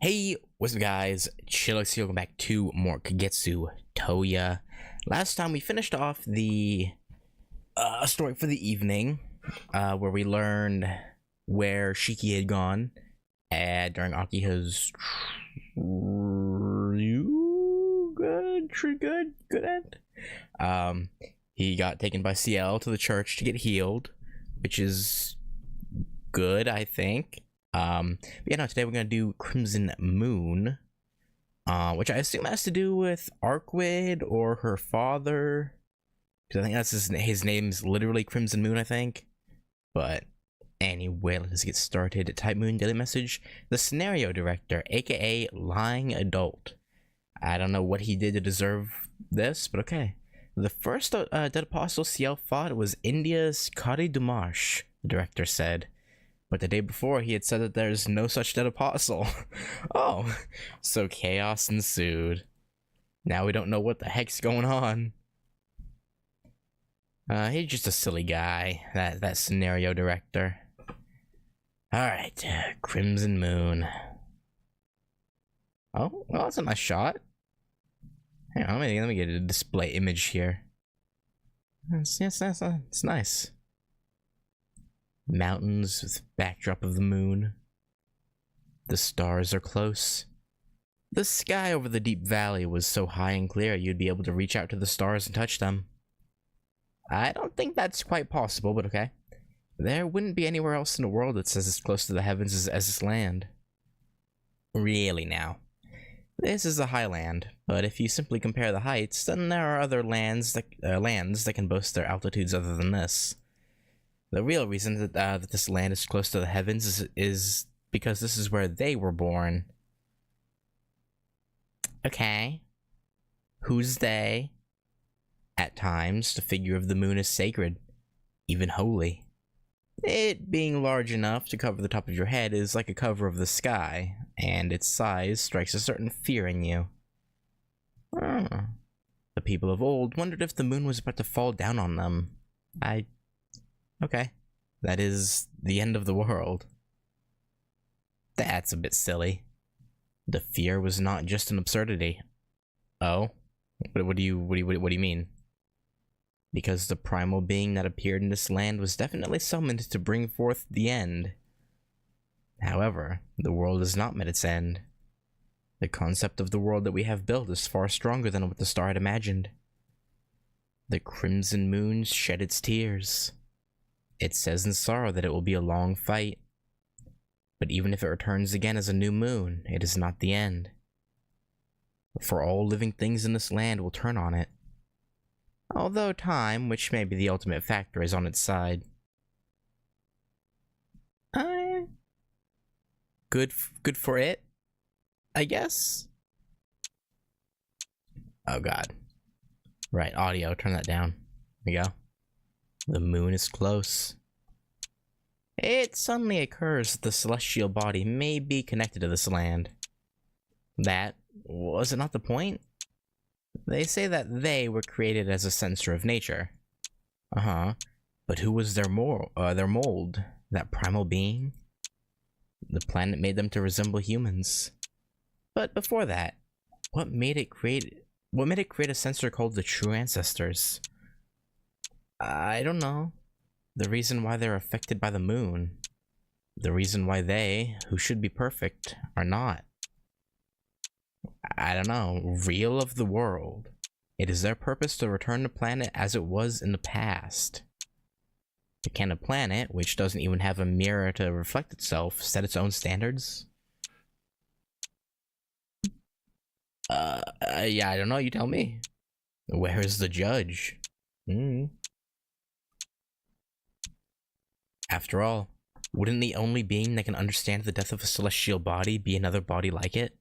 Hey, what's up guys? Chillix here, welcome back to more Kagetsu Tohya. Last time we finished off the story for the evening, where we learned where Shiki had gone during Akiha's good end. He got taken by CL to the church to get healed, which is good, I think. But yeah, no, today we're gonna do Crimson Moon, which I assume has to do with Arcuied or her father, because I think that's his name's literally Crimson Moon, I think. But anyway, let's get started. Type Moon Daily Message. The scenario director, aka Lying Adult. I don't know what he did to deserve this, but okay. The first dead apostle CL fought was India's Kari Dumarsh, the director said. But the day before, he had said that there's no such dead apostle. Oh, so chaos ensued. Now we don't know what the heck's going on. He's just a silly guy, that scenario director. Alright, Crimson Moon. Oh, well, that's a nice shot. Hang on, let me get a display image here. It's nice. Mountains with backdrop of the moon. The stars are close. The sky over the deep valley was so high and clear you'd be able to reach out to the stars and touch them. I don't think that's quite possible, but okay. There wouldn't be anywhere else in the world that's as close to the heavens as this land. Really now. This is a highland, but if you simply compare the heights, then there are other lands that can boast their altitudes other than this. The real reason that this land is close to the heavens is because this is where they were born. Okay. Who's they? At times, the figure of the moon is sacred, even holy. It being large enough to cover the top of your head is like a cover of the sky, and its size strikes a certain fear in you. The people of old wondered if the moon was about to fall down on them. Okay. That is the end of the world. That's a bit silly. The fear was not just an absurdity. Oh? What do you mean? Because the primal being that appeared in this land was definitely summoned to bring forth the end. However, the world has not met its end. The concept of the world that we have built is far stronger than what the star had imagined. The Crimson Moon shed its tears. It says in sorrow that it will be a long fight. But even if it returns again as a new moon, it is not the end. For all living things in this land will turn on it. Although time, which may be the ultimate factor, is on its side. Good for it, I guess? Oh god. Right, audio, turn that down. There we go. The moon is close. It suddenly occurs that the celestial body may be connected to this land. Was it not the point? They say that they were created as a censor of nature. But who was their mold? That primal being? The planet made them to resemble humans. But before that, what made it create a censor called the true ancestors? I don't know. The reason why they're affected by the moon. The reason why they, who should be perfect, are not. I don't know. Real of the world. It is their purpose to return the planet as it was in the past. But can a planet, which doesn't even have a mirror to reflect itself, set its own standards? Yeah, I don't know. You tell me. Where is the judge? After all, wouldn't the only being that can understand the death of a celestial body be another body like it?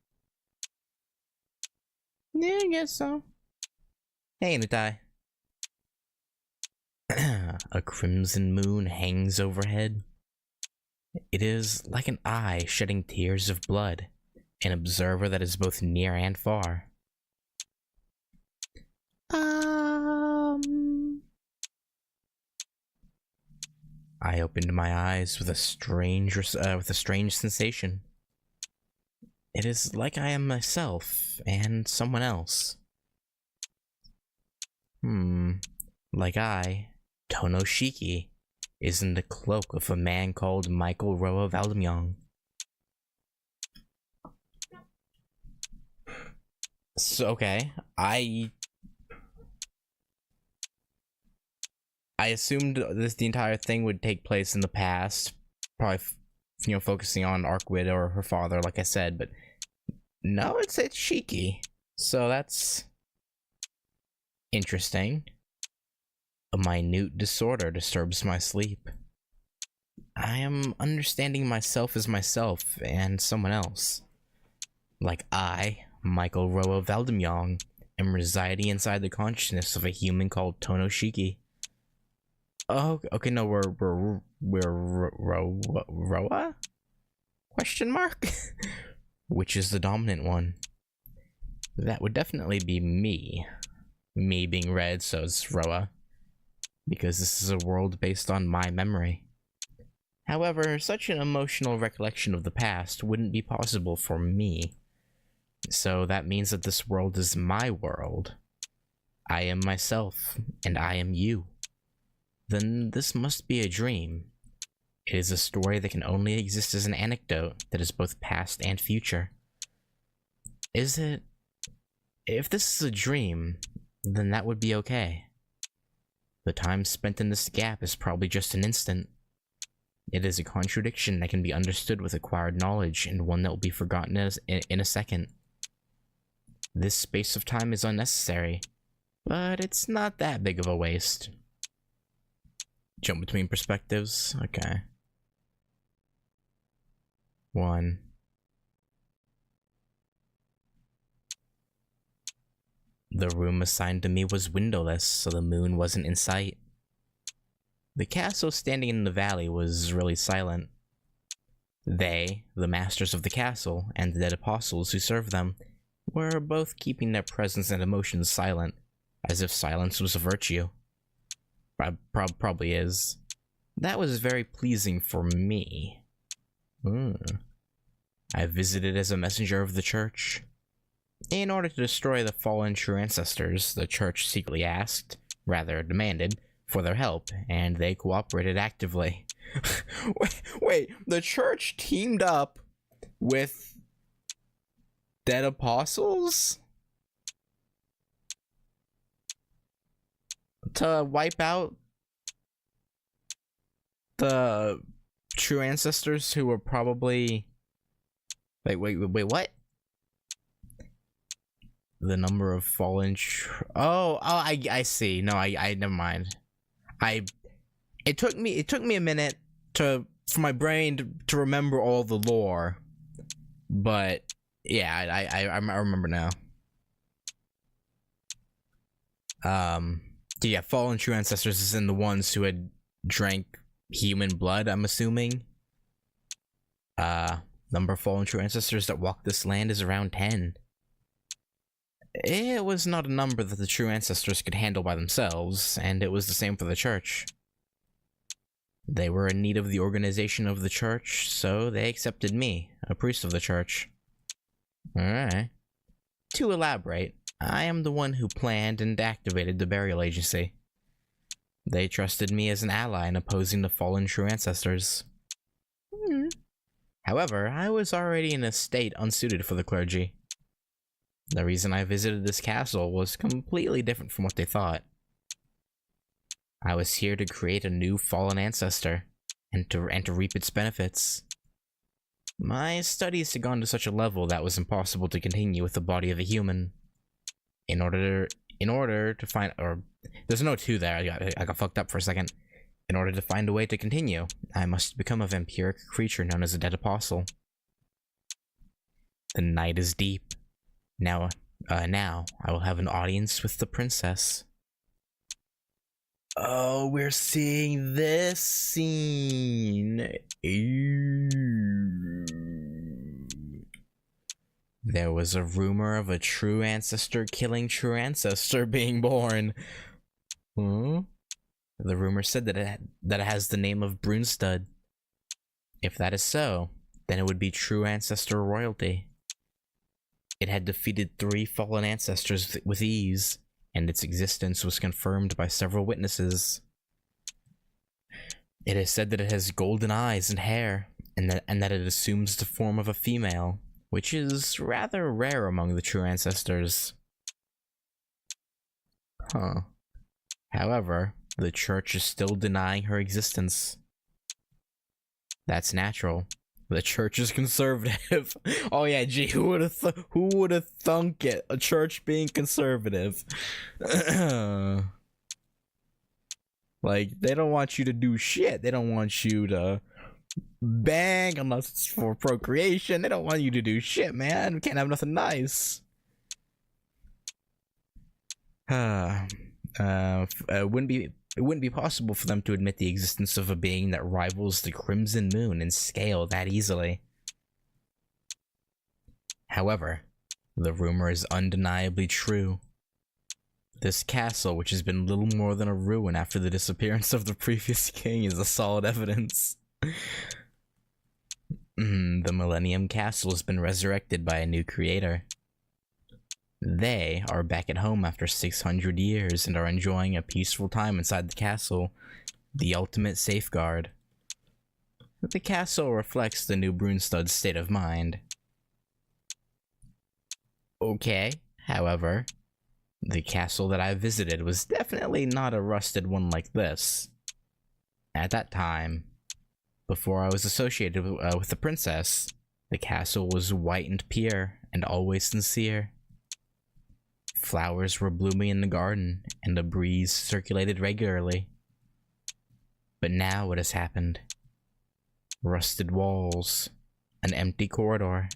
Yeah, I guess so. Hey, Natai. A crimson moon hangs overhead. It is like an eye shedding tears of blood, an observer that is both near and far. I opened my eyes with a strange sensation. It is like I am myself and someone else. Like Tonoshiki, is in the cloak of a man called Michael Roa Valdemyong. So, okay, I assumed the entire thing would take place in the past, probably, focusing on Arcuied or her father, like I said, but no, it's Shiki. So that's interesting. A minute disorder disturbs my sleep. I am understanding myself as myself and someone else. Like Michael Roa Valdemyong, am residing inside the consciousness of a human called Tonoshiki. Oh, okay, no, we're Roa? Question mark? Which is the dominant one? That would definitely be me. Me being red, so it's Roa. Because this is a world based on my memory. However, such an emotional recollection of the past wouldn't be possible for me. So that means that this world is my world. I am myself, and I am you. Then this must be a dream. It is a story that can only exist as an anecdote that is both past and future. Is it? If this is a dream, then that would be okay. The time spent in this gap is probably just an instant. It is a contradiction that can be understood with acquired knowledge and one that will be forgotten in a second. This space of time is unnecessary, but it's not that big of a waste. Jump between perspectives? Okay. 1. The room assigned to me was windowless, so the moon wasn't in sight. The castle standing in the valley was really silent. They, the masters of the castle, and the dead apostles who served them, were both keeping their presence and emotions silent, as if silence was a virtue. Probably is. That was very pleasing for me. I visited as a messenger of the church. In order to destroy the fallen true ancestors, the church secretly asked, rather demanded, for their help, and they cooperated actively. wait, the church teamed up with dead apostles to wipe out the true ancestors who were probably... Wait, what? The number of fallen I see. No, I never mind. It took me a minute for my brain to remember all the lore, but yeah, I remember now. Yeah, fallen true ancestors is in the ones who had drank human blood, I'm assuming. Number of fallen true ancestors that walk this land is around 10. It was not a number that the true ancestors could handle by themselves, and it was the same for the church. They were in need of the organization of the church, so they accepted me, a priest of the church. Alright. To elaborate, I am the one who planned and activated the burial agency. They trusted me as an ally in opposing the fallen true ancestors. However, I was already in a state unsuited for the clergy. The reason I visited this castle was completely different from what they thought. I was here to create a new fallen ancestor, and to reap its benefits. My studies had gone to such a level that was impossible to continue with the body of a human. In order to find, there's no 2 there, I got fucked up for a second. In order to find a way to continue, I must become a vampiric creature known as a dead apostle. The night is deep. Now I will have an audience with the princess. Oh, we're seeing this scene. Ew. There was a rumor of a true ancestor killing true ancestor being born. The rumor said that it has the name of Brunstud. If that is so, then it would be true ancestor royalty. It had defeated 3 fallen ancestors with ease, and its existence was confirmed by several witnesses. It is said that it has golden eyes and hair, and that it assumes the form of a female, which is rather rare among the true ancestors. Huh. However, the church is still denying her existence. That's natural. The church is conservative. Oh yeah, gee, who would have thunk it? A church being conservative. Like, they don't want you to do shit. They don't want you to bang unless it's for procreation. They don't want you to do shit, man. We can't have nothing nice. It wouldn't be possible for them to admit the existence of a being that rivals the Crimson Moon in scale that easily. However, the rumor is undeniably true. This castle, which has been little more than a ruin after the disappearance of the previous king, is a solid evidence. The Millennium Castle has been resurrected by a new creator. They are back at home after 600 years and are enjoying a peaceful time inside the castle, the ultimate safeguard. The castle reflects the new Brunstad's state of mind. Okay, however, the castle that I visited was definitely not a rusted one like this. At that time, before I was associated with the princess, the castle was white and pure and always sincere. Flowers were blooming in the garden, and a breeze circulated regularly. But now what has happened? Rusted walls, an empty corridor,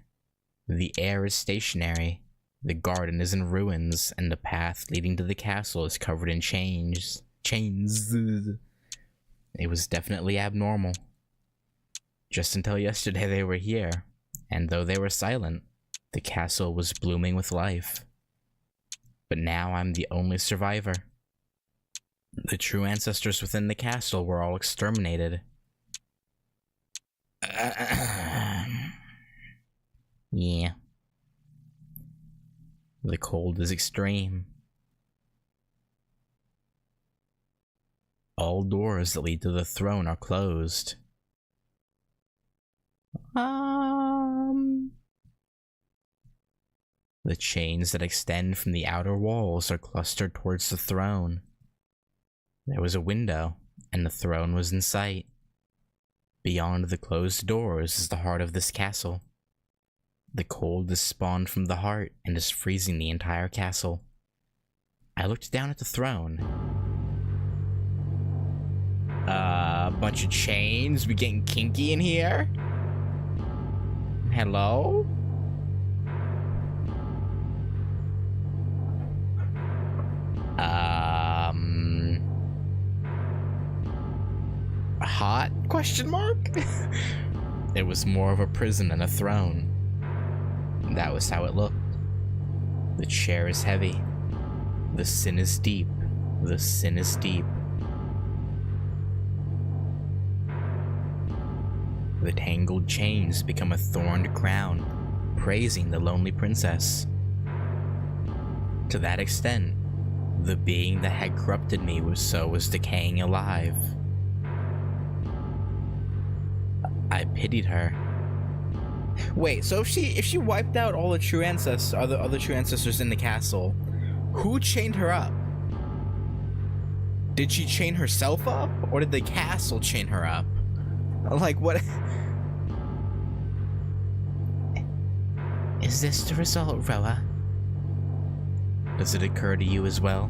the air is stationary, the garden is in ruins, and the path leading to the castle is covered in chains. It was definitely abnormal. Just until yesterday they were here, and though they were silent, the castle was blooming with life. But now I'm the only survivor. The true ancestors within the castle were all exterminated. Yeah. The cold is extreme. All doors that lead to the throne are closed. The chains that extend from the outer walls are clustered towards the throne. There was a window, and the throne was in sight. Beyond the closed doors is the heart of this castle. The cold is spawned from the heart and is freezing the entire castle. I looked down at the throne. A bunch of chains. We getting kinky in here? Hello? Hot? Question mark? It was more of a prison than a throne. That was how it looked. The chair is heavy. The sin is deep. The sin is deep. The tangled chains become a thorned crown, praising the lonely princess. To that extent, the being that had corrupted me was decaying alive. I pitied her. Wait, so if she wiped out all the true ancestors, other true ancestors in the castle, who chained her up? Did she chain herself up, or did the castle chain her up? Like, what? Is this the result, Roa? Does it occur to you as well?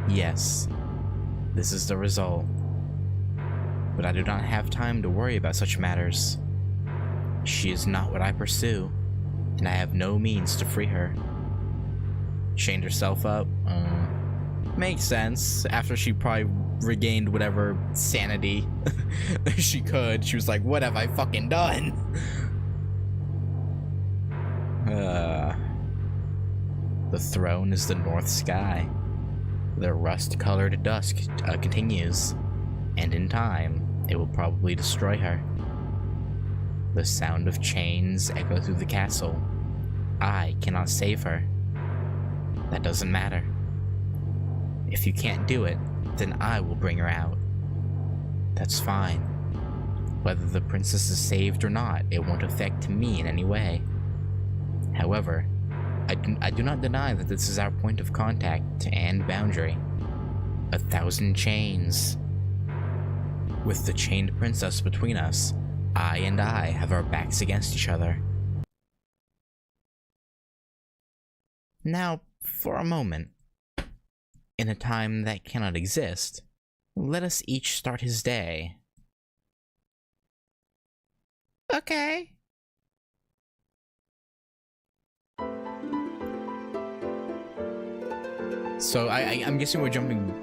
Yes, this is the result. But I do not have time to worry about such matters. She is not what I pursue, and I have no means to free her. Chained herself up? Makes sense. After she probably regained whatever sanity she could, she was like, what have I fucking done? The throne is the north sky. The rust-colored dusk continues, and in time, it will probably destroy her. The sound of chains echo through the castle, I cannot save her. That doesn't matter. If you can't do it, then I will bring her out. That's fine. Whether the princess is saved or not, it won't affect me in any way. However, I do not deny that this is our point of contact and boundary. 1,000 chains. With the chained princess between us, I have our backs against each other. Now, for a moment, in a time that cannot exist, let us each start his day. Okay. So I'm guessing we're jumping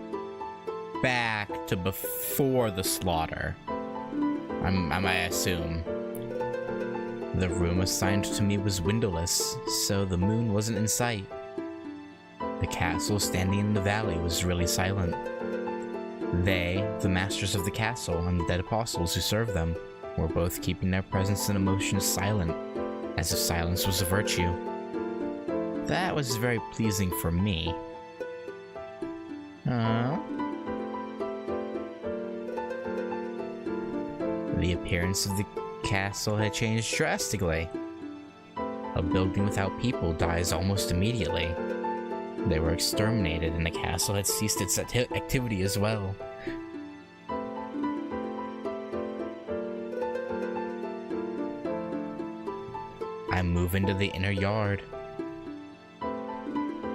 back to before the slaughter. I might assume. The room assigned to me was windowless, so the moon wasn't in sight. The castle standing in the valley was really silent. They, the masters of the castle, and the dead apostles who served them, were both keeping their presence and emotions silent, as if silence was a virtue. That was very pleasing for me. The appearance of the castle had changed drastically. A building without people dies almost immediately. They were exterminated and the castle had ceased its activity as well. I move into the inner yard.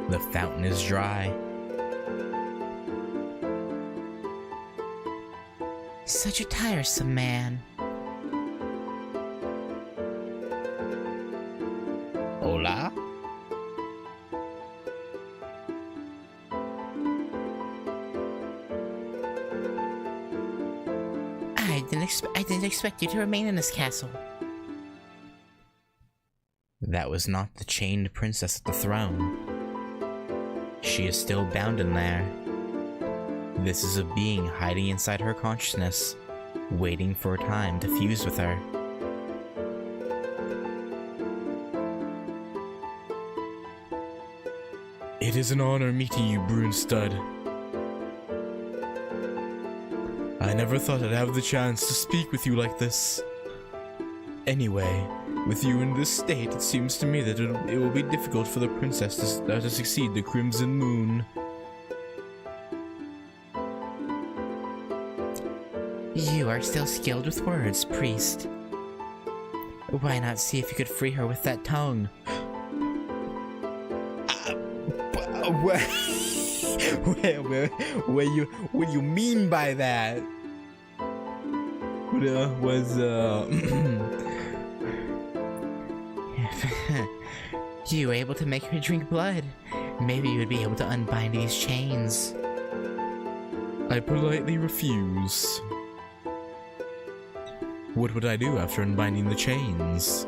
The fountain is dry. Such a tiresome man. Hola? I didn't expect you to remain in this castle. That was not the chained princess at the throne. She is still bound in there. This is a being hiding inside her consciousness, waiting for a time to fuse with her. It is an honor meeting you, Brunstud. I never thought I'd have the chance to speak with you like this. Anyway, with you in this state, it seems to me that it will be difficult for the princess to succeed the Crimson Moon. You are still skilled with words, priest. Why not see if you could free her with that tongue? What do you mean by that? You were able to make her drink blood. Maybe you would be able to unbind these chains. I politely refuse. What would I do after unbinding the chains?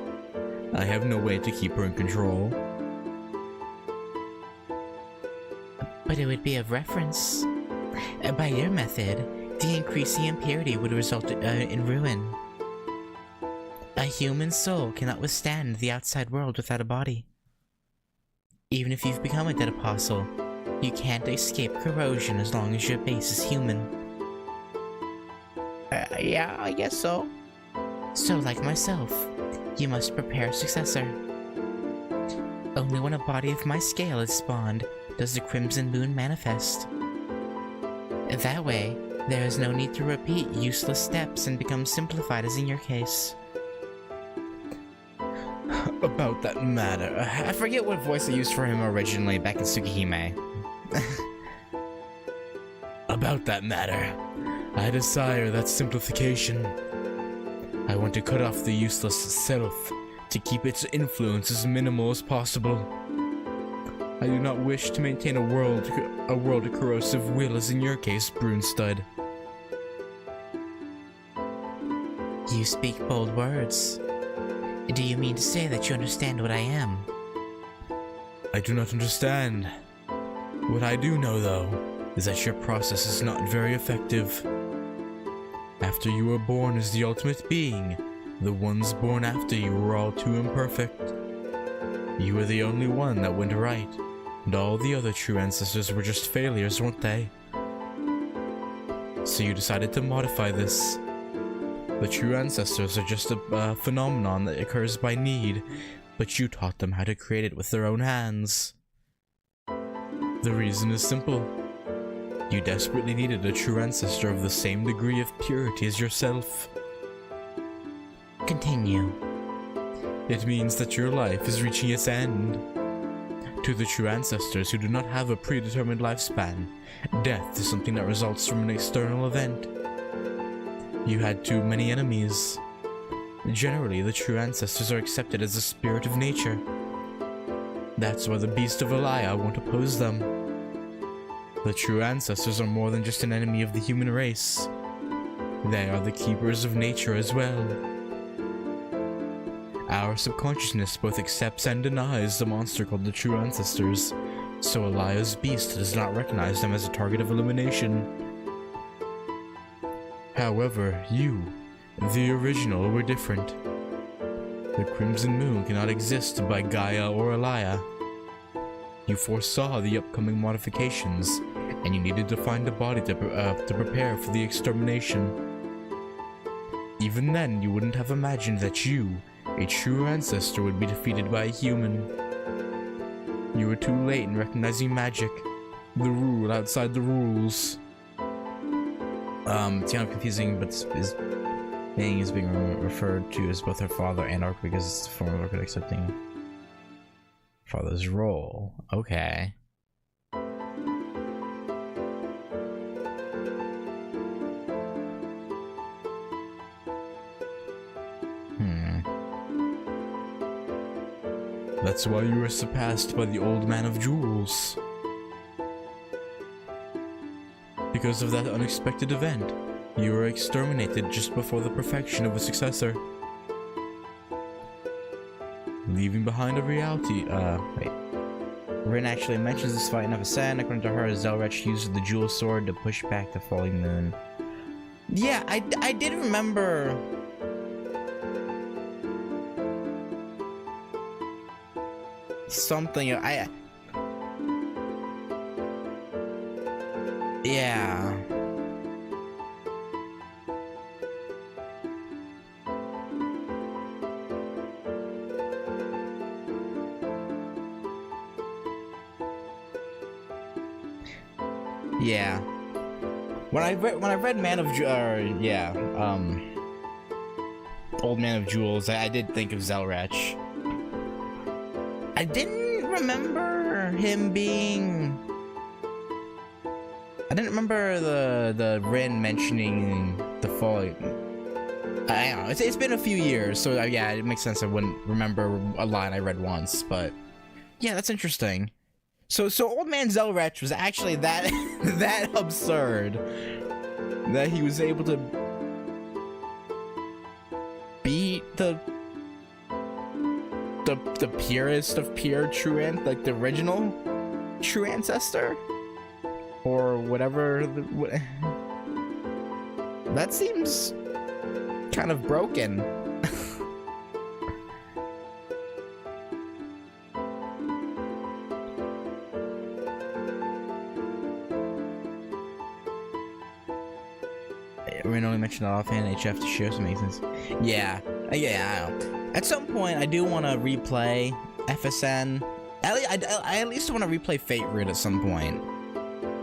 I have no way to keep her in control. But it would be of reference. By your method, the increasing impurity would result in ruin. A human soul cannot withstand the outside world without a body. Even if you've become a dead apostle, you can't escape corrosion as long as your base is human. Yeah, I guess so. So, like myself, you must prepare a successor. Only when a body of my scale is spawned does the Crimson Moon manifest. That way, there is no need to repeat useless steps and become simplified as in your case. About that matter, I forget what voice I used for him originally back in Tsukihime. About that matter, I desire that simplification. I want to cut off the useless self to keep its influence as minimal as possible. I do not wish to maintain a world of corrosive will as in your case, Brunstud. You speak bold words. Do you mean to say that you understand what I am? I do not understand. What I do know, though, is that your process is not very effective. After you were born as the ultimate being, the ones born after you were all too imperfect. You were the only one that went right, and all the other true ancestors were just failures, weren't they? So you decided to modify this. The true ancestors are just a phenomenon that occurs by need, but you taught them how to create it with their own hands. The reason is simple. You desperately needed a true ancestor of the same degree of purity as yourself. Continue. It means that your life is reaching its end. To the true ancestors who do not have a predetermined lifespan, death is something that results from an external event. You had too many enemies. Generally, the true ancestors are accepted as the spirit of nature. That's why the beast of Elia won't oppose them. The true ancestors are more than just an enemy of the human race. They are the keepers of nature as well. Our subconsciousness both accepts and denies the monster called the true ancestors, so Elia's beast does not recognize them as a target of elimination. However, you, the original, were different. The Crimson Moon cannot exist by Gaia or Elia. You foresaw the upcoming modifications, and you needed to find a body to prepare for the extermination. Even then, you wouldn't have imagined that you, a true ancestor, would be defeated by a human. You were too late in recognizing magic, the rule outside the rules. It's kind of confusing, but his being is being referred to as both her father and Arcuied because it's the form of Arcuied accepting father's role. Okay. That's why you were surpassed by the Old Man of Jewels. Because of that unexpected event, you were exterminated just before the perfection of a successor. Leaving behind a reality, wait. Rin actually mentions this fight in FSN. According to her, Zelrech used the jewel sword to push back the falling moon. Yeah, I did remember... something, yeah. Yeah. When I read Man of Old Man of Jewels, I did think of Zelrech. I didn't remember him being... I didn't remember the Rin mentioning the falling... I don't know, it's been a few years, so yeah, it makes sense I wouldn't remember a line I read once, but... Yeah, that's interesting. So Old Man Zelrech was actually that that absurd that he was able to beat the purest of pure true like the original true ancestor or whatever. That seems kind of broken. We're only mentioned offhand HF to share some sense. Yeah, I know. At some point, I do want to replay FSN. I at least want to replay Fate Root at some point.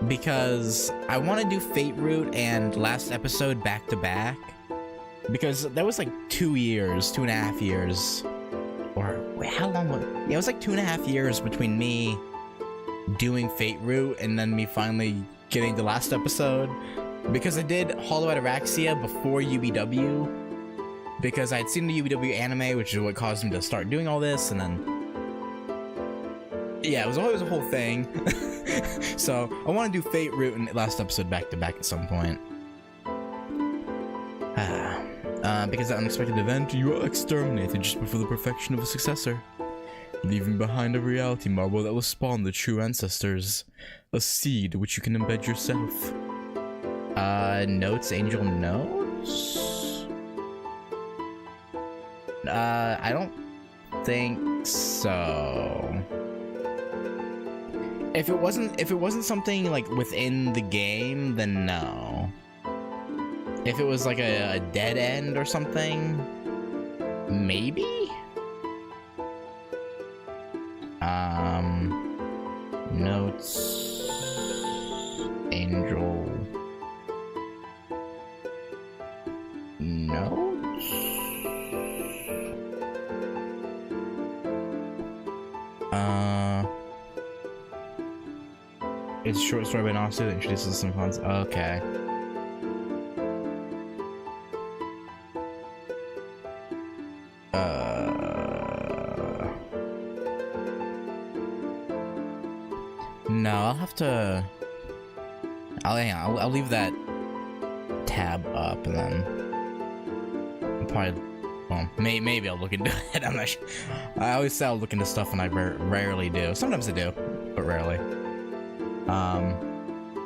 Because I want to do Fate Root and last episode back to back. Because that was like 2.5 years. Or, wait, how long was it? Yeah, it was like 2.5 years between me doing Fate Root and then me finally getting the last episode. Because I did Hollow Out Araxia before UBW. Because I had seen the UBW anime, which is what caused me to start doing all this, and then... Yeah, it was always a whole thing. So, I want to do Fate Root and last episode back-to-back at some point. Because that unexpected event, you were exterminated just before the perfection of a successor. Leaving behind a reality marble that will spawn the true ancestors. A seed which you can embed yourself. Notes, Angel Notes? I don't think so. If it wasn't something like within the game, then no. If it was like a dead end or something, maybe? Notes. Angel. Notes? It's a short story by an author that introduces some concepts. Okay. No, I'll have to. I'll leave that tab up and then I'll probably. Well, maybe I'll look into it. I'm not sure. I always say I'll look into stuff, and I rarely do. Sometimes I do, but rarely.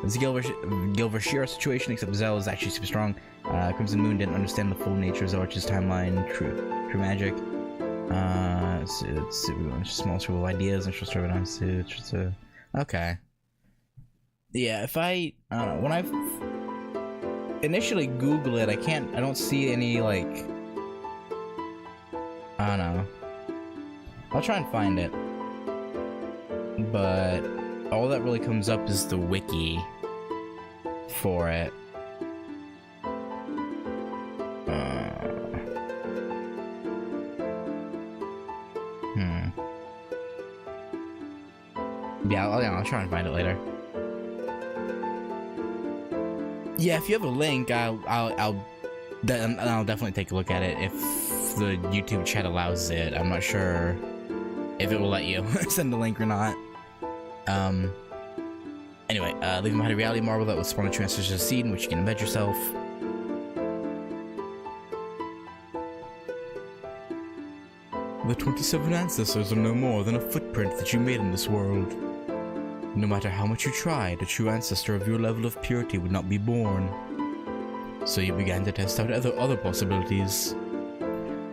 It's a Gilvershira situation, except Zell is actually super strong. Crimson Moon didn't understand the full nature of Zorch's timeline. True magic. It's a small sort of ideas and she'll start it on suits. Okay. Yeah, if I don't know, when I initially Google it, I don't see any, like, I don't know. I'll try and find it. But all that really comes up is the wiki for it. Yeah, I'll try and find it later. Yeah, if you have a link, I'll definitely take a look at it if the YouTube chat allows it. I'm not sure if it will let you send a link or not. Anyway, leaving behind a reality marble that will spawn a true ancestors to seed in which you can embed yourself. The 27 ancestors are no more than a footprint that you made in this world. No matter how much you tried, a true ancestor of your level of purity would not be born. So you began to test out other possibilities.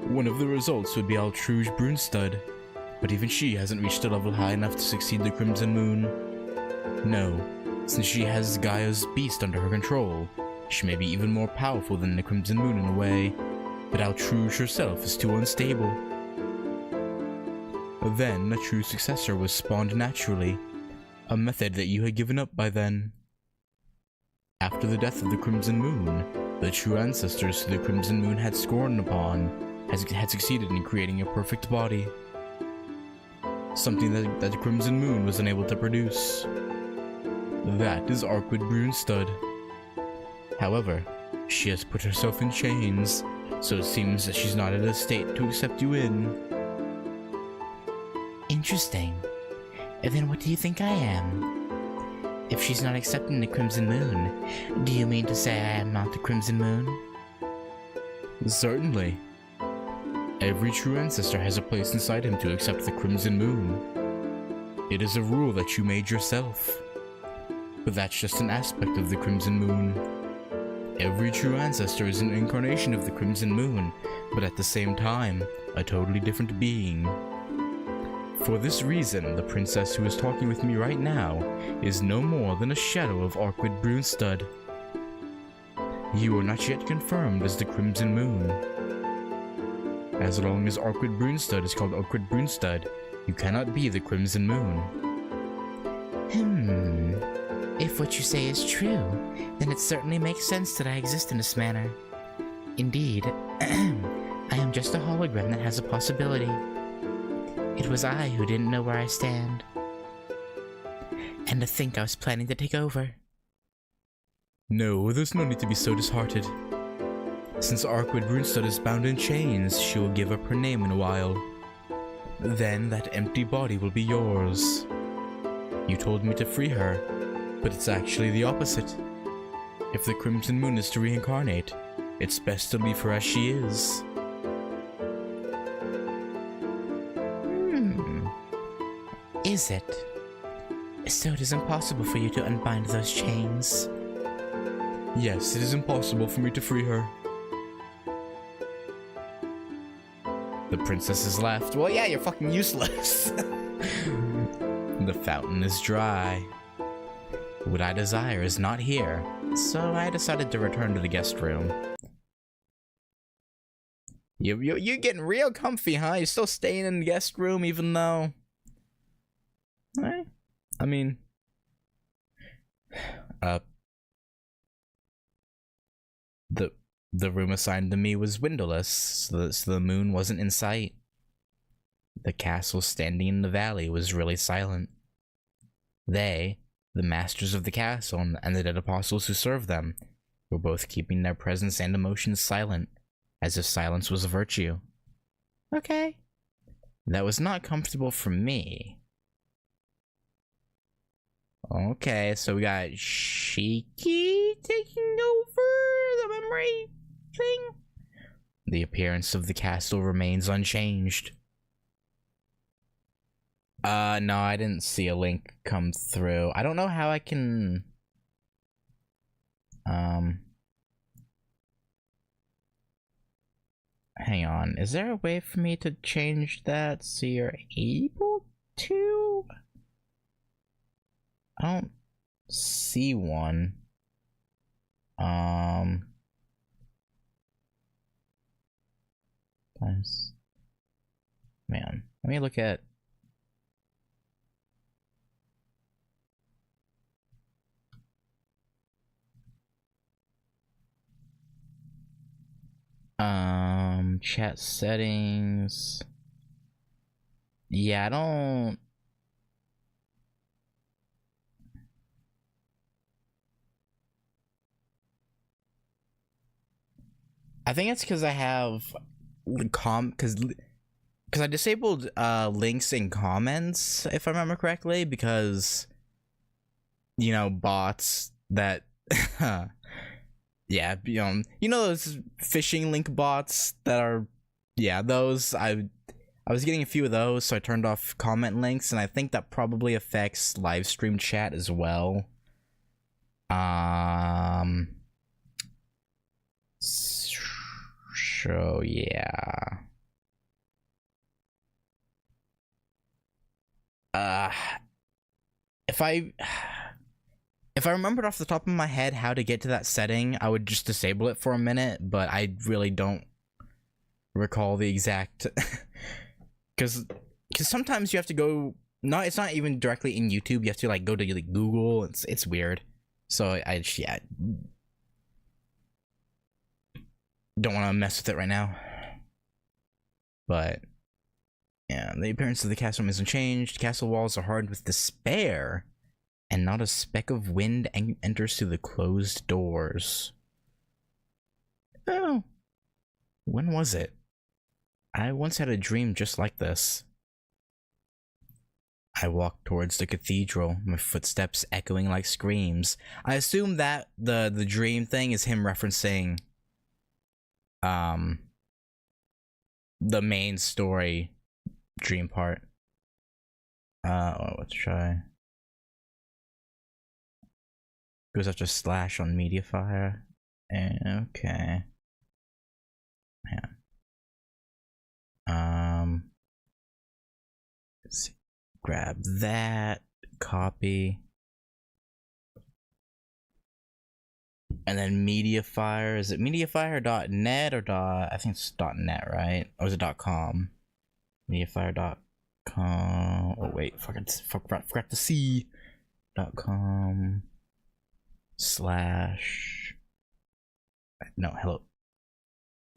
One of the results would be Arcuied Brunestad, but even she hasn't reached a level high enough to succeed the Crimson Moon. No, since she has Gaia's beast under her control, she may be even more powerful than the Crimson Moon in a way, but Arcuied herself is too unstable. Then a true successor was spawned naturally, a method that you had given up by then. After the death of the Crimson Moon, the true ancestors who the Crimson Moon had scorned upon had succeeded in creating a perfect body. Something that the Crimson Moon was unable to produce. That is Arcuied Brunestad. However, she has put herself in chains, so it seems that she's not in a state to accept you in. Interesting. And then what do you think I am? If she's not accepting the Crimson Moon, do you mean to say I am not the Crimson Moon? Certainly. Every true ancestor has a place inside him to accept the Crimson Moon. It is a rule that you made yourself. But that's just an aspect of the Crimson Moon. Every true ancestor is an incarnation of the Crimson Moon, but at the same time, a totally different being. For this reason, the princess who is talking with me right now is no more than a shadow of Arcuied Brunestad. You are not yet confirmed as the Crimson Moon. As long as Arcuied Brunestad is called Arcuied Brunestad, you cannot be the Crimson Moon. If what you say is true, then it certainly makes sense that I exist in this manner. Indeed, I am just a hologram that has a possibility. It was I who didn't know where I stand. And to think I was planning to take over. No, there's no need to be so disheartened. Since Arcuied Brunestad is bound in chains, she will give up her name in a while. Then that empty body will be yours. You told me to free her, but it's actually the opposite. If the Crimson Moon is to reincarnate, it's best to leave her as she is. Is it? So it is impossible for you to unbind those chains? Yes, it is impossible for me to free her. The princess is left. Well, yeah, you're fucking useless. The fountain is dry. What I desire is not here, so I decided to return to the guest room. You're getting real comfy, huh? You're still staying in the guest room even though... I mean... The room assigned to me was windowless, so the moon wasn't in sight. The castle standing in the valley was really silent. They, the masters of the castle and the dead apostles who served them, were both keeping their presence and emotions silent, as if silence was a virtue. Okay. That was not comfortable for me. Okay, so we got Shiki taking over the memory thing. The appearance of the castle remains unchanged. No, I didn't see a link come through. I don't know how I can... Hang on. Is there a way for me to change that so you're able to? I don't see one. Man, let me look at... chat settings. Yeah, I don't... I think it's because I have because I disabled links in comments, if I remember correctly, because you know, bots that yeah, you know those phishing link bots that are, yeah, those I was getting a few of those, so I turned off comment links, and I think that probably affects live stream chat as well. So yeah. If I remembered off the top of my head how to get to that setting, I would just disable it for a minute, but I really don't recall the exact because sometimes you have to go, no, it's not even directly in YouTube, you have to like go to like Google. It's weird. So I just, yeah, don't want to mess with it right now. But yeah, the appearance of the castle isn't changed. Castle walls are hard with despair, and not a speck of wind enters through the closed doors. Oh, when was it? I once had a dream just like this. I walked towards the cathedral, my footsteps echoing like screams. I assume that the dream thing is him referencing the main story dream part. Let's try. Goes after slash on Mediafire. Okay. Yeah. Let's see. Grab that, copy, and then Mediafire. Is it Mediafire.net or I think it's .net, right? Or is it .com? Mediafire.com. Oh wait, forgot to see. .com slash. No, hello.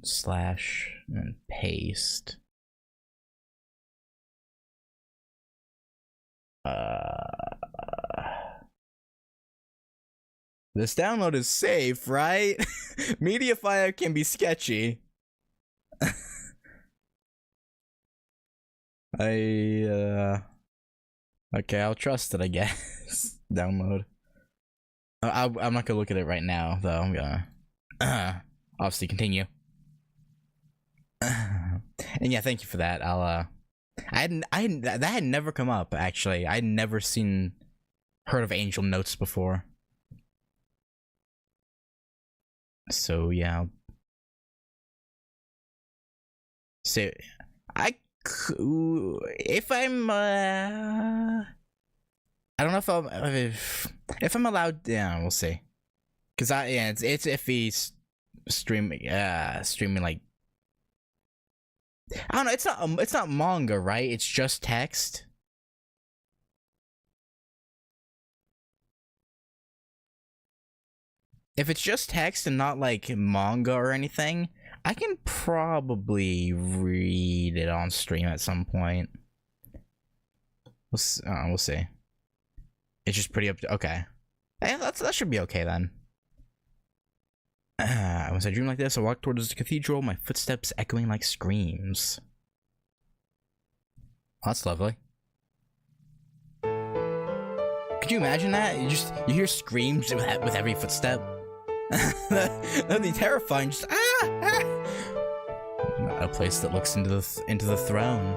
Slash and paste. This download is safe, right? Mediafire can be sketchy. Okay, I'll trust it, I guess. Download. I'm not gonna look at it right now, though. I'm gonna obviously continue. And yeah, thank you for that. I'll that had never come up, actually. I'd never heard of Angel Notes before. So yeah. So If I'm I don't know if I'm allowed. Yeah, we'll see. Cause it's iffy streaming like, I don't know. It's not manga, right? It's just text. If it's just text and not like manga or anything, I can probably read it on stream at some point. We'll see. It's just pretty up to, okay. That should be okay then. Once I dream like this, I walk towards the cathedral, my footsteps echoing like screams. Oh, that's lovely. Could you imagine that? You hear screams with every footstep. That'd be terrifying. Just a place that looks into the throne.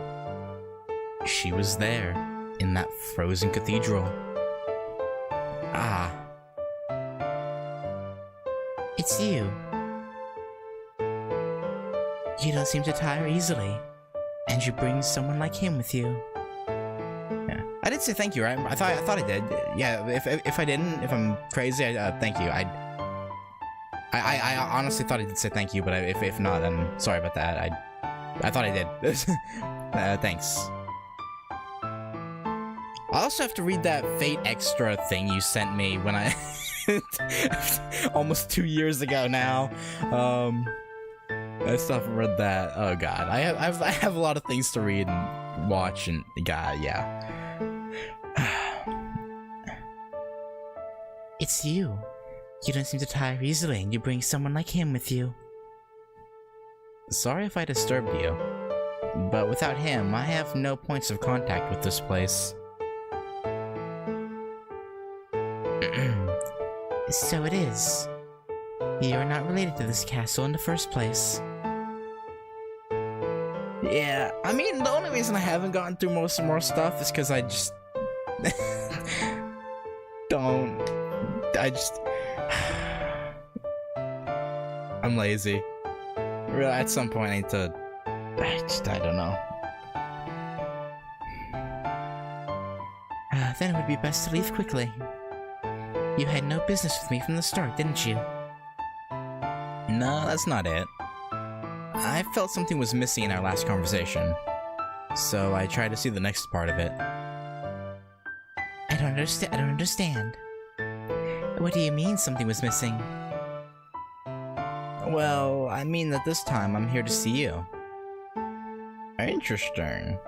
She was there in that frozen cathedral. Ah. It's you. You don't seem to tire easily, and you bring someone like him with you. Yeah, I did say thank you, right? I thought I did. Yeah, if I didn't, if I'm crazy, thank you. I honestly thought I did say thank you, but if not, then sorry about that. I thought I did. Thanks. I also have to read that Fate Extra thing you sent me when I almost 2 years ago now. I still haven't read that. Oh god, I have a lot of things to read and watch, and god, yeah. It's you. You don't seem to tire easily, and you bring someone like him with you. Sorry if I disturbed you, but without him, I have no points of contact with this place. So it is. You are not related to this castle in the first place. Yeah, I mean, the only reason I haven't gotten through more stuff is because I just I'm lazy. Really, at some point I need to, I don't know. Then it would be best to leave quickly. You had no business with me from the start, didn't you? No, that's not it. I felt something was missing in our last conversation, so I tried to see the next part of it. I don't understand. What do you mean something was missing? Well, I mean that this time I'm here to see you. Interesting.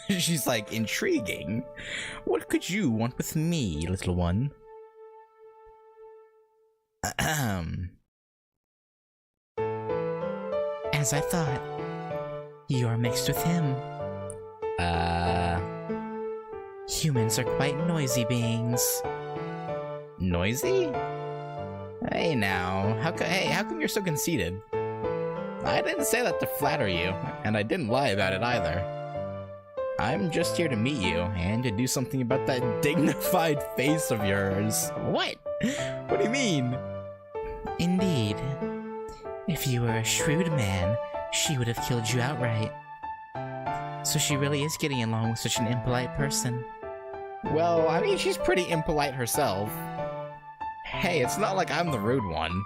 She's like, intriguing. What could you want with me, little one? As I thought, you are mixed with him. Humans are quite noisy beings. Noisy? Hey now, how come you're so conceited? I didn't say that to flatter you, and I didn't lie about it either. I'm just here to meet you, and to do something about that dignified face of yours. What? What do you mean? Indeed. If you were a shrewd man, she would have killed you outright. So she really is getting along with such an impolite person. Well, I mean, she's pretty impolite herself. Hey, it's not like I'm the rude one.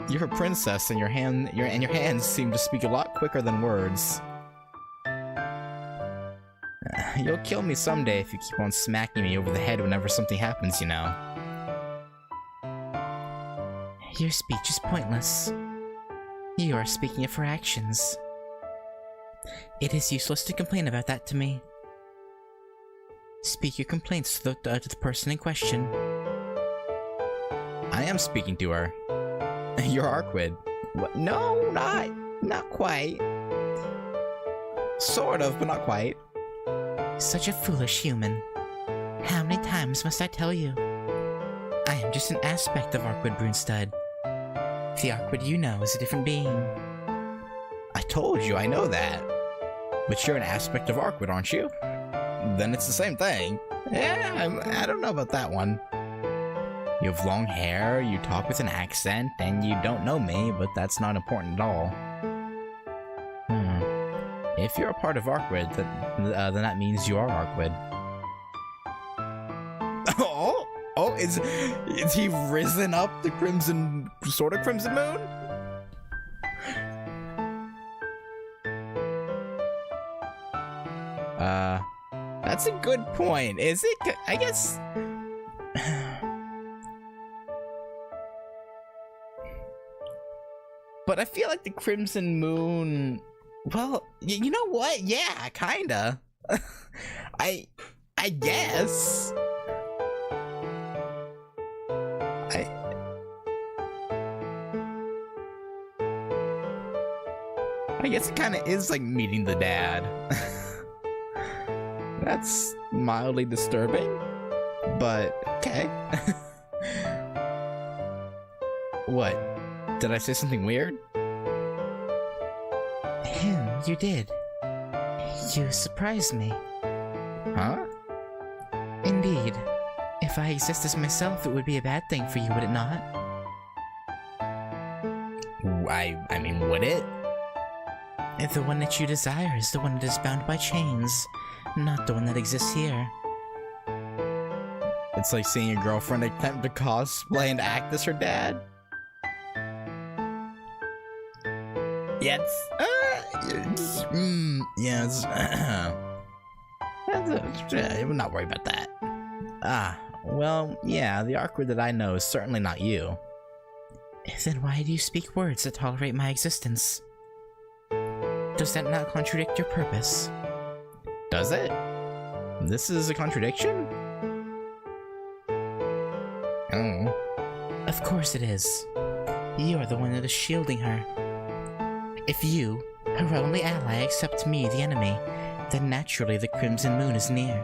You're a princess, and your hands seem to speak a lot quicker than words. You'll kill me someday if you keep on smacking me over the head whenever something happens, you know. Your speech is pointless. You are speaking of her actions. It is useless to complain about that to me. Speak your complaints to the person in question. I am speaking to her. You're Arcuied. What? No, not quite. Sort of, but not quite. Such a foolish human. How many times must I tell you? I am just an aspect of Arcuied Brunstad. The Arcuied you know is a different being. I told you, I know that. But you're an aspect of Arcuied, aren't you? Then it's the same thing. Yeah, I don't know about that one. You have long hair, you talk with an accent, and you don't know me, but that's not important at all. If you're a part of Arcuied, then that means you are Arcuied. Oh, is he risen up the Crimson, sort of Crimson Moon? That's a good point. Is it? I guess. But I feel like the Crimson Moon. Well, you know what? Yeah, kinda. I guess. I guess it kind of is like meeting the dad. That's mildly disturbing, but okay. What? Did I say something weird? You did. You surprised me. Huh? Indeed. If I exist as myself, it would be a bad thing for you, would it not? I mean, would it? The one that you desire is the one that is bound by chains, not the one that exists here. It's like seeing your girlfriend attempt to cosplay and act as her dad. Yes. Yes. I'm not worried about that. Well, yeah, the Arcuied that I know is certainly not you. Then why do you speak words that tolerate my existence? Does that not contradict your purpose? Does it? This is a contradiction? Oh. Of course it is. You are the one that is shielding her. If you, her only ally, accept me, the enemy, then naturally the Crimson Moon is near.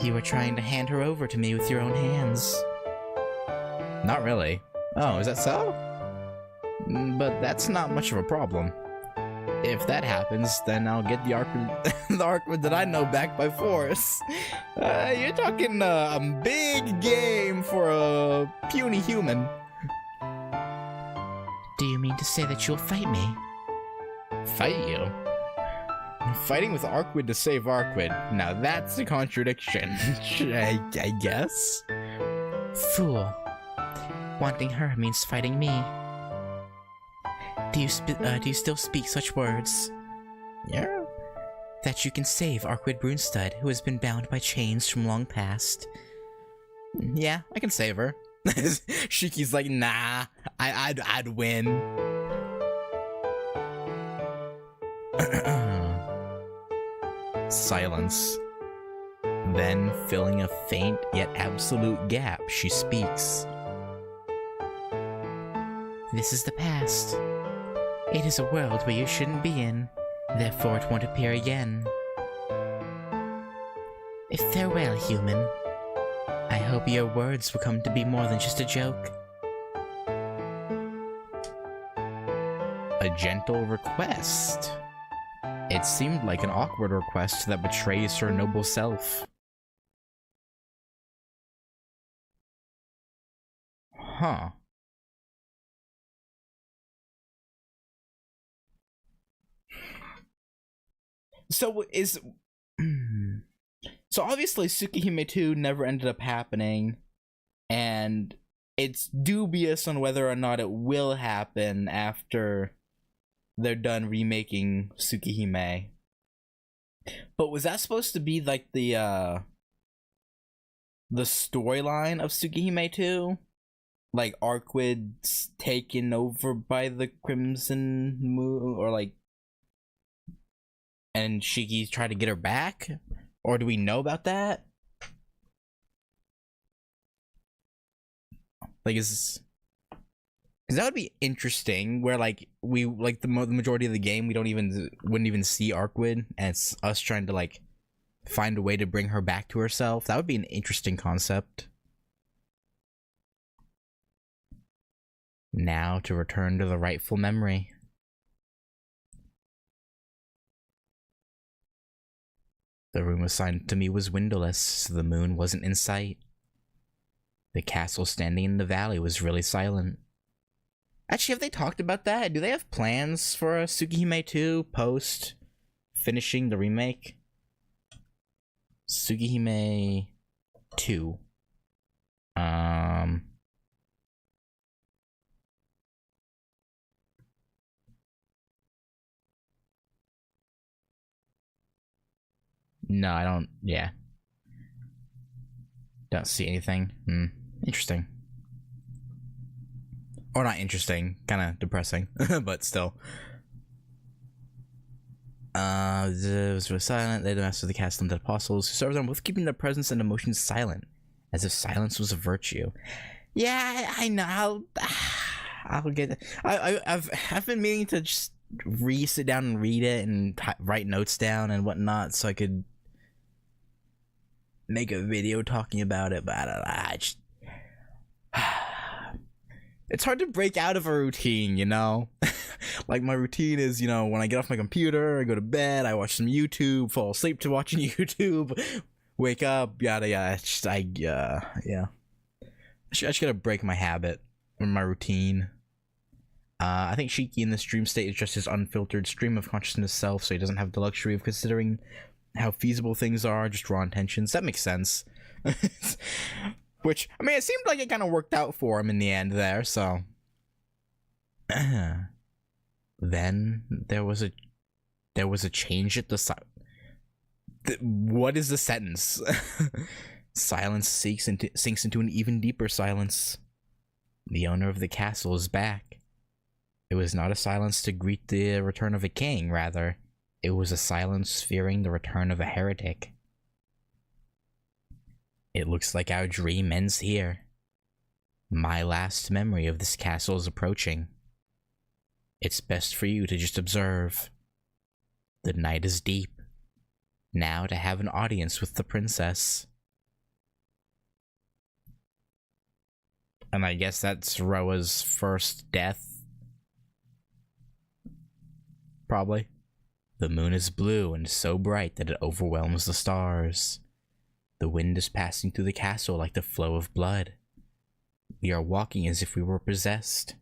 You are trying to hand her over to me with your own hands. Not really. Oh, is that so? But that's not much of a problem. If that happens, then I'll get the Arcuied, the Arcuied that I know back by force. You're talking a big game for a puny human. Do you mean to say that you'll fight me? Fight you? I'm fighting with Arcuied to save Arcuied. Now that's a contradiction. I guess? Fool. Wanting her means fighting me. Do you still speak such words? Yeah. That you can save Arcuied Brunstad, who has been bound by chains from long past. Yeah, I can save her. Shiki's like, nah, I'd win. Silence. Then, filling a faint yet absolute gap, she speaks. This is the past. It is a world where you shouldn't be in, therefore it won't appear again. Farewell, human. I hope your words will come to be more than just a joke. A gentle request. It seemed like an awkward request that betrays her noble self. Huh. So so obviously Tsukihime 2 never ended up happening, and it's dubious on whether or not it will happen after they're done remaking Tsukihime. But was that supposed to be like the storyline of Tsukihime 2? Like Arcuied's taken over by the Crimson Moon, or like, and Shiki's trying to get her back? Or do we know about that? Like, because that would be interesting. Where like we the majority of the game we wouldn't even see Arcuied, and it's us trying to like find a way to bring her back to herself. That would be an interesting concept. Now to return to the rightful memory. The room assigned to me was windowless, so the moon wasn't in sight. The castle standing in the valley was really silent. Actually, have they talked about that? Do they have plans for a Tsukihime 2 post finishing the remake. Tsukihime 2. No, I don't. Yeah. Don't see anything. Interesting. Or not interesting. Kind of depressing, but still. It was really silent. They master the cast undead apostles who serve them with keeping their presence and emotions silent, as if silence was a virtue. Yeah, I know. I'll get it. I've been meaning to just sit down and read it and write notes down and whatnot, so I could make a video talking about it. But I just it's hard to break out of a routine, you know? Like, my routine is, you know, when I get off my computer, I go to bed, I watch some YouTube, fall asleep to watching YouTube, wake up, yada yada. It's just, yeah. I just gotta break my habit, or my routine. I think Shiki in this dream state is just his unfiltered stream of consciousness self, so he doesn't have the luxury of considering how feasible things are, just raw intentions. That makes sense. Which, I mean, it seemed like it kind of worked out for him in the end there, so. Then there was a change at the what is the sentence? Silence sinks into an even deeper silence. The owner of the castle is back. It was not a silence to greet the return of a king, rather, it was a silence fearing the return of a heretic. It looks like our dream ends here. My last memory of this castle is approaching. It's best for you to just observe. The night is deep. Now to have an audience with the princess. And I guess that's Roa's first death. Probably. The moon is blue and so bright that it overwhelms the stars. The wind is passing through the castle like the flow of blood. We are walking as if we were possessed.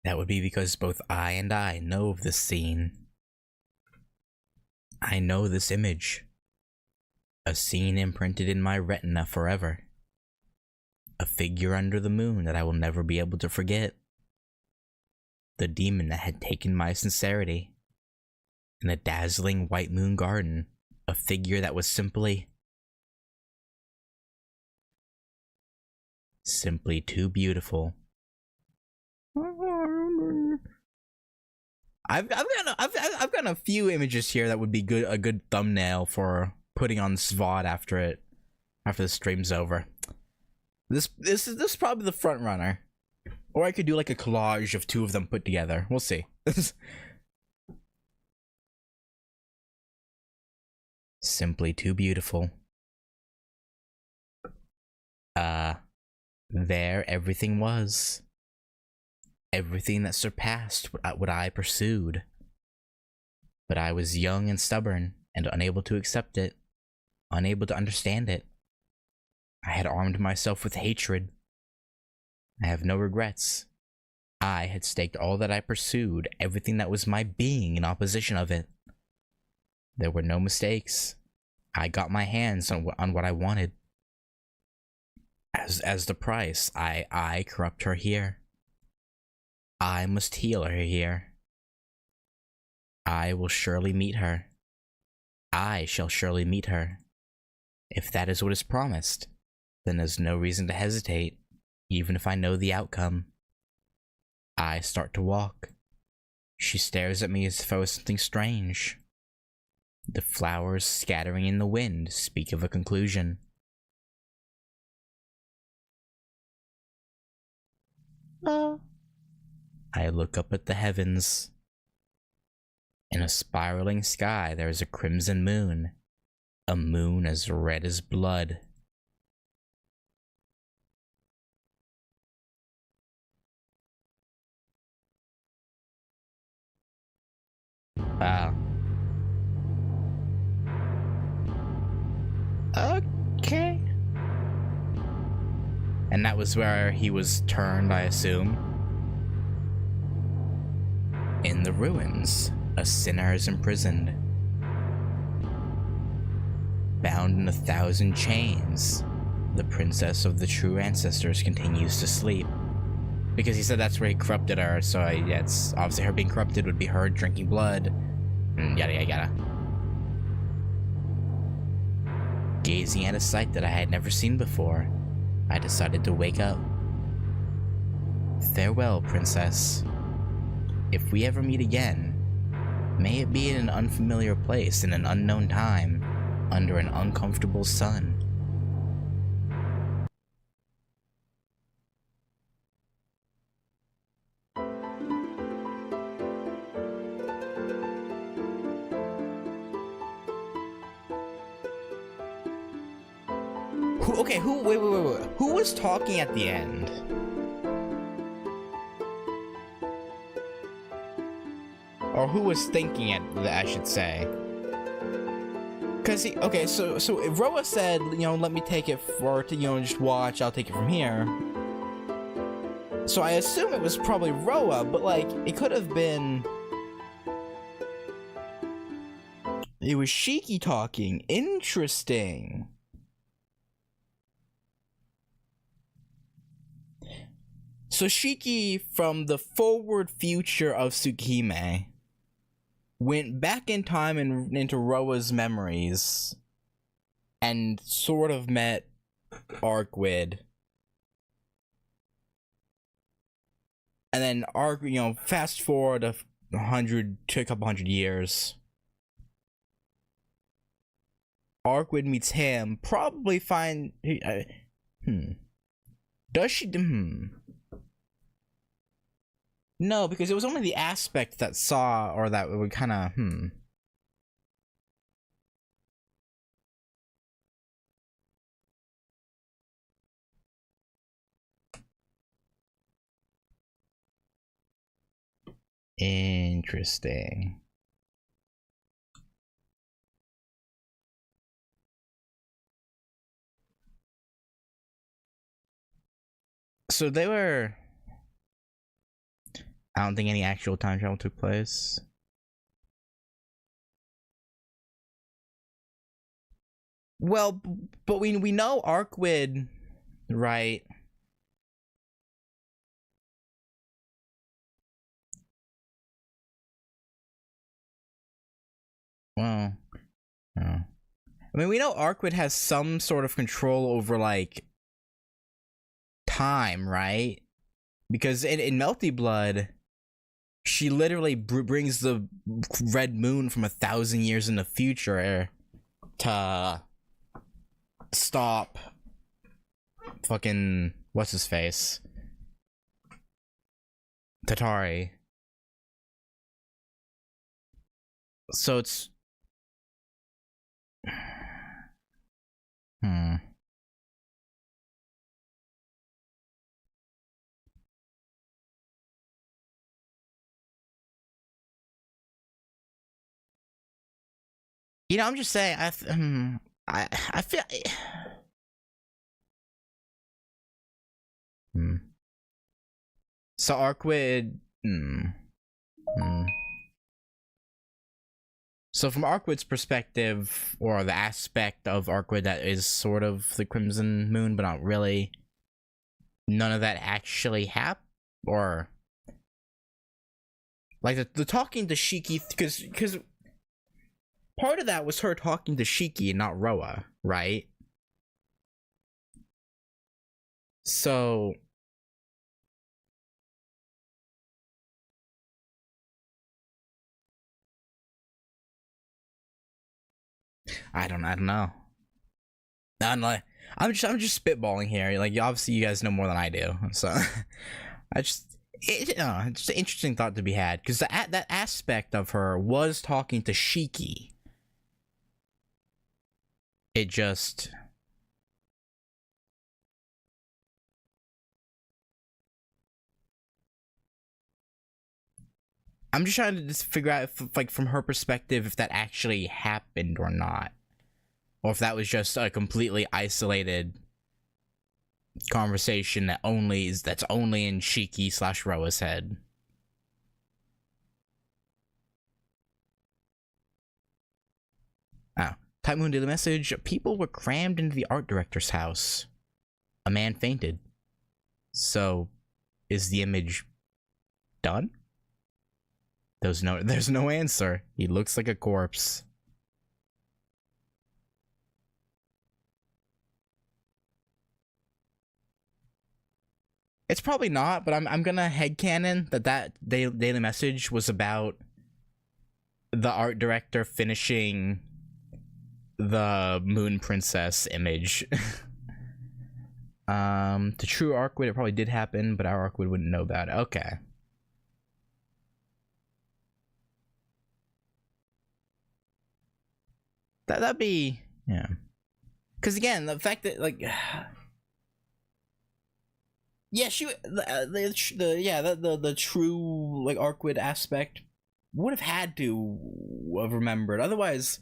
That would be because both I and I know of this scene. I know this image. A scene imprinted in my retina forever. A figure under the moon that I will never be able to forget. The demon that had taken my sincerity. In a dazzling white moon garden, a figure that was simply too beautiful. I've got a few images here that would be a good thumbnail for putting on SVOD after the stream's over. This is probably the front runner, or I could do like a collage of two of them put together. We'll see. Simply too beautiful. There everything was. Everything that surpassed what I pursued. But I was young and stubborn, and unable to accept it, unable to understand it. I had armed myself with hatred. I have no regrets. I had staked all that I pursued, everything that was my being in opposition of it. There were no mistakes. I got my hands on what I wanted. As the price, I corrupt her here. I must heal her here. I will surely meet her. I shall surely meet her. If that is what is promised, then there's no reason to hesitate, even if I know the outcome. I start to walk. She stares at me as if I was something strange. The flowers scattering in the wind speak of a conclusion. I look up at the heavens. In a spiraling sky there is a crimson moon. A moon as red as blood. Wow. Okay. And that was where he was turned, I assume. In the ruins, a sinner is imprisoned. Bound in 1,000 chains, the princess of the true ancestors continues to sleep. Because he said that's where he corrupted her, so yeah, it's obviously her being corrupted would be her drinking blood, and yada yada yada. Gazing at a sight that I had never seen before, I decided to wake up. Farewell, princess. If we ever meet again, may it be in an unfamiliar place in an unknown time, under an uncomfortable sun. Wait. Who was talking at the end? Or who was thinking it, I should say. Cause so if Roa said, let me take it for, just watch, I'll take it from here. So I assume it was probably Roa, but like, it could have been... It was Shiki talking. Interesting. So Shiki, from the forward future of Tsukihime, went back in time and into Roa's memories and sort of met Arcuied. And then fast forward a couple hundred years. Arcuied meets him, probably find does she No, because it was only the aspect that saw, or that would kind of, Interesting. So they were... I don't think any actual time travel took place. Well, but we know Arcuied, right? Well, no. I mean, we know Arcuied has some sort of control over, like, time, right? Because in Melty Blood, she literally brings the red moon from 1,000 years in the future to stop fucking what's his face, Tatari. So it's I'm just saying, I feel... So Arcuied... So from Arcuied's perspective, or the aspect of Arcuied that is sort of the Crimson Moon, but not really, none of that actually happened? Or... Like, the talking to Shiki, because part of that was her talking to Shiki and not Roa, right? So... I don't know. I'm just spitballing here. Like, obviously you guys know more than I do, so it's just an interesting thought to be had, because that aspect of her was talking to Shiki. It just... I'm just trying to just figure out, if, like, from her perspective, if that actually happened or not. Or if that was just a completely isolated conversation that's only in Shiki / Roa's head. Oh. Type Moon Daily Message. People were crammed into the art director's house. A man fainted. So, is the image done? There's no answer. He looks like a corpse. It's probably not, but I'm gonna headcanon that daily message was about the art director finishing the Moon Princess image. The true Arcuied, it probably did happen, but our Arcuied wouldn't know about it. Okay. That'd be, yeah. Because again, the fact that like, yeah, the true like Arcuied aspect would have had to have remembered. Otherwise,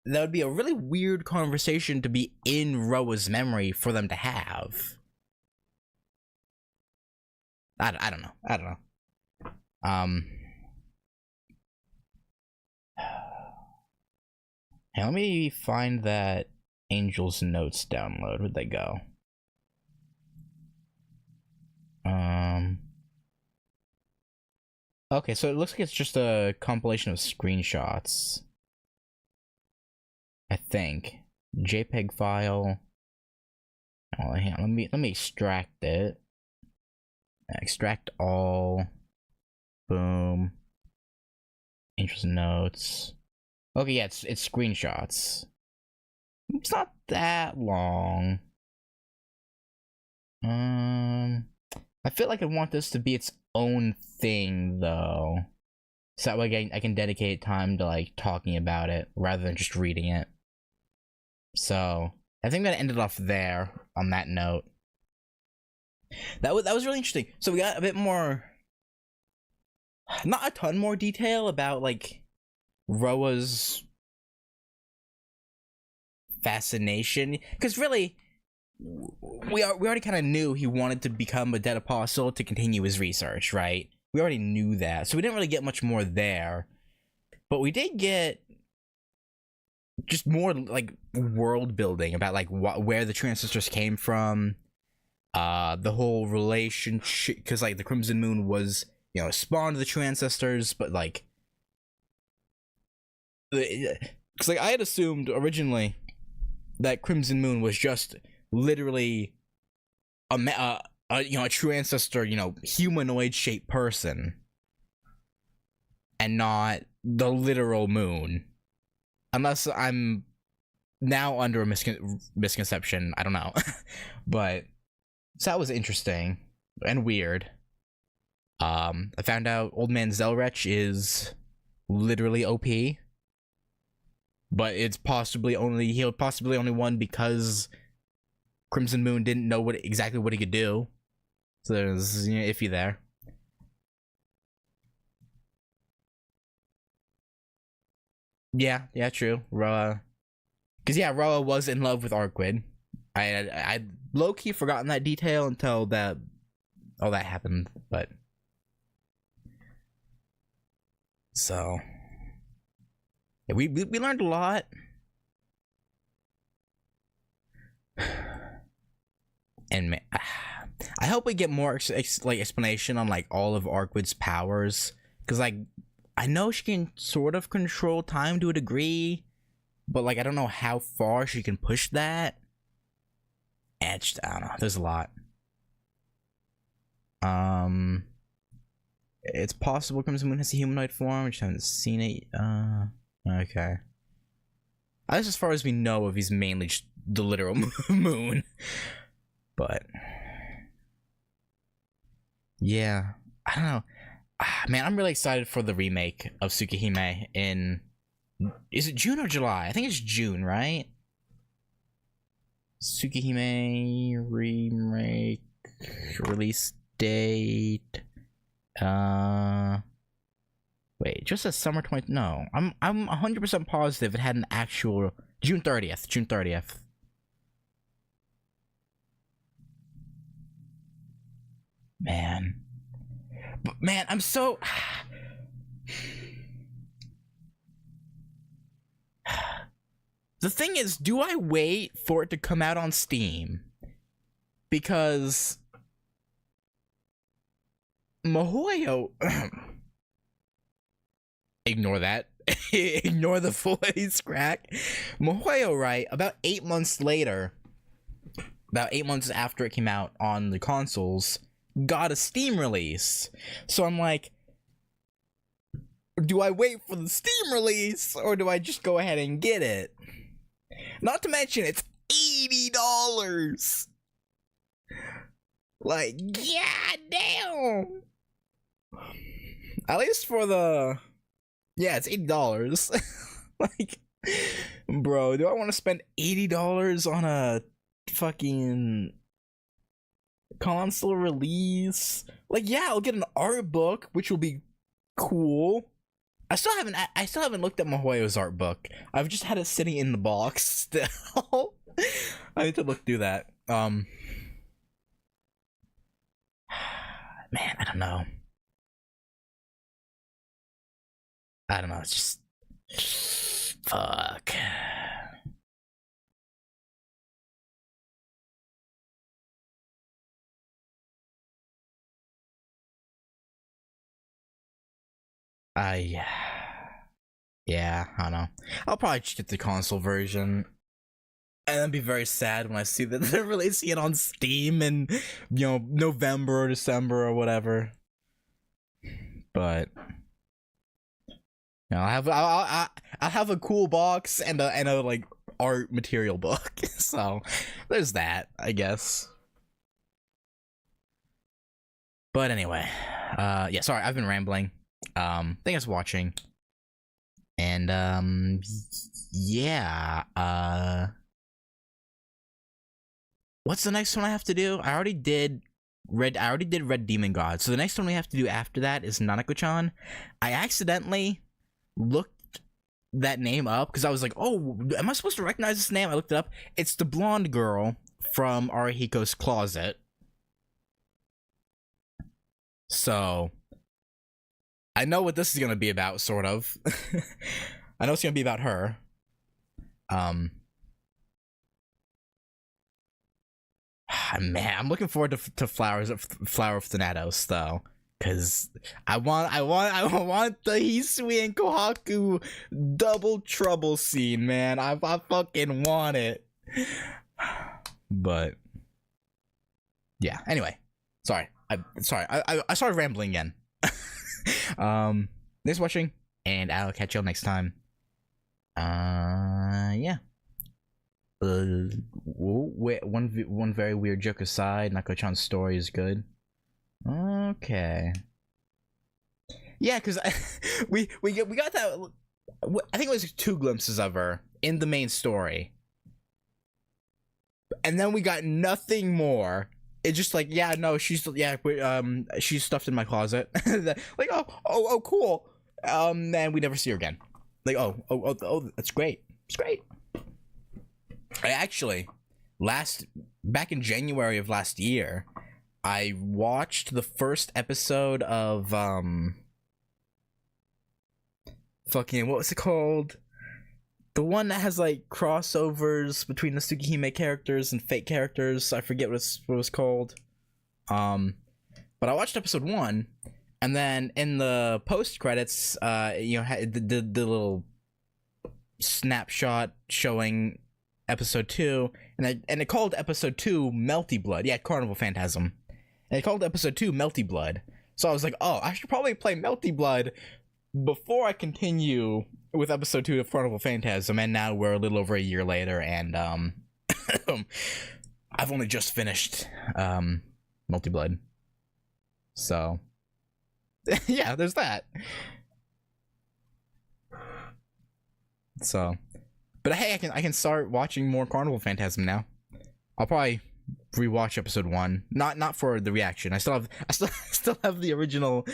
that would be a really weird conversation to be in Roa's memory for them to have. I don't know. Hey, let me find that Angel's Notes download. Where'd they go? Okay, so it looks like it's just a compilation of screenshots. I think. JPEG file. Oh, hang on, let me extract it. Extract all. Boom. Angel's Notes. Okay, yeah, it's screenshots. It's not that long. I feel like I want this to be its own thing, though. So that way I can dedicate time to, like, talking about it, rather than just reading it. So, I think I'm gonna end it off there, on that note. That was really interesting. So we got a bit more... Not a ton more detail about, like, Roa's fascination. Because really... We already kind of knew he wanted to become a dead apostle to continue his research, right? We already knew that, so we didn't really get much more there. But we did get just more like world building about like where the transistors came from, the whole relationship, because like the Crimson Moon was, you know, spawned of the transistors, but like, because like I had assumed originally that Crimson Moon was just literally a true ancestor, you know, humanoid shaped person, and not the literal moon. Unless I'm now under a misconception, I don't know. But so that was interesting and weird. I found out Old Man Zelrech is literally OP, but he'll possibly only won because Crimson Moon didn't know exactly what he could do. So there's, you know, iffy there. Yeah, true. Roa, because yeah, Roa was in love with Arcuied. I low key forgotten that detail until all that happened, but so yeah, we learned a lot. And I hope we get more like explanation on like all of Arcueid's powers, because like I know she can sort of control time to a degree, but like I don't know how far she can push that. And just, I don't know. There's a lot. It's possible Crimson Moon has a humanoid form. We just haven't seen it. Okay. That's as far as we know of. He's mainly just the literal moon. But yeah, I don't know. Man, I'm really excited for the remake of Tsukihime in... Is it June or July? I think it's June, right? Tsukihime remake release date. Wait, just a summer 20... No, I'm 100% positive it had an actual... June 30th. Man. But man, I'm so... The thing is, do I wait for it to come out on Steam? Because Mihoyo... Ignore that. Ignore the voice crack. Mihoyo, right, about 8 months later, about 8 months after it came out on the consoles, got a Steam release. So I'm like, do I wait for the Steam release, or do I just go ahead and get it? Not to mention, it's $80! Like, god damn! At least for the... Yeah, it's $80. Like, bro, do I want to spend $80 on a fucking console release? Like, yeah, I'll get an art book, which will be cool. I still haven't looked at Mihoyo's art book. I've just had it sitting in the box still. I need to look through that. Man, I don't know. It's just... Fuck. Yeah, I don't know. I'll probably just get the console version. And then be very sad when I see that they're releasing it on Steam in, you know, November or December or whatever. But... You know, I'll have a cool box and a like art material book. So there's that, I guess. But anyway, yeah, sorry, I've been rambling. Thanks for watching. And yeah, what's the next one I have to do? I already did Red Demon God. So the next one we have to do after that is Nanako-chan. I accidentally looked that name up because I was like, oh, am I supposed to recognize this name? I looked it up. It's the blonde girl from Arihiko's Closet. So I know what this is gonna be about, sort of. I know it's gonna be about her. Man, I'm looking forward to Flower of Thanatos though. Cause I want the Hisui and Kohaku double trouble scene, man. I fucking want it. But yeah. Anyway, sorry. I started rambling again. Thanks for watching, and I'll catch y'all next time. Yeah. Wait, one very weird joke aside, Nako-chan's story is good. Okay. Yeah, because we got that. I think it was 2 glimpses of her in the main story, and then we got nothing more. It's just like, yeah, no, she's stuffed in my closet. Like, oh, cool. And we never see her again. Like, oh, that's great. It's great. I actually, back in January of last year, I watched the first episode of fucking, what was it called? The one that has like crossovers between the Tsukihime characters and fake characters. I forget what it was called. But I watched episode 1, and then in the post credits, you know, the little snapshot showing episode 2, and it called episode 2 Melty Blood. Yeah, Carnival Phantasm. And it called episode 2 Melty Blood. So I was like, oh, I should probably play Melty Blood before I continue with episode 2 of Carnival Phantasm. And now we're a little over a year later, and I've only just finished Melty Blood. So yeah, there's that. So, but hey, I can start watching more Carnival Phantasm now. I'll probably rewatch episode 1, not for the reaction. I still have the original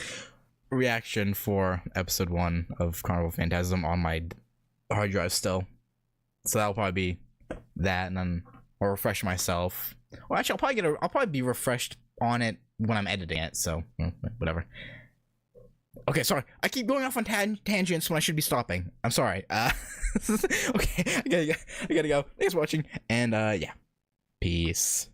reaction for episode 1 of Carnival Phantasm on my hard drive still. So that'll probably be that, and then I'll refresh myself. Well, actually, I'll probably be refreshed on it when I'm editing it, so whatever. Okay, sorry. I keep going off on tangents when I should be stopping. I'm sorry. Okay, I gotta go. Thanks for watching, and yeah, peace.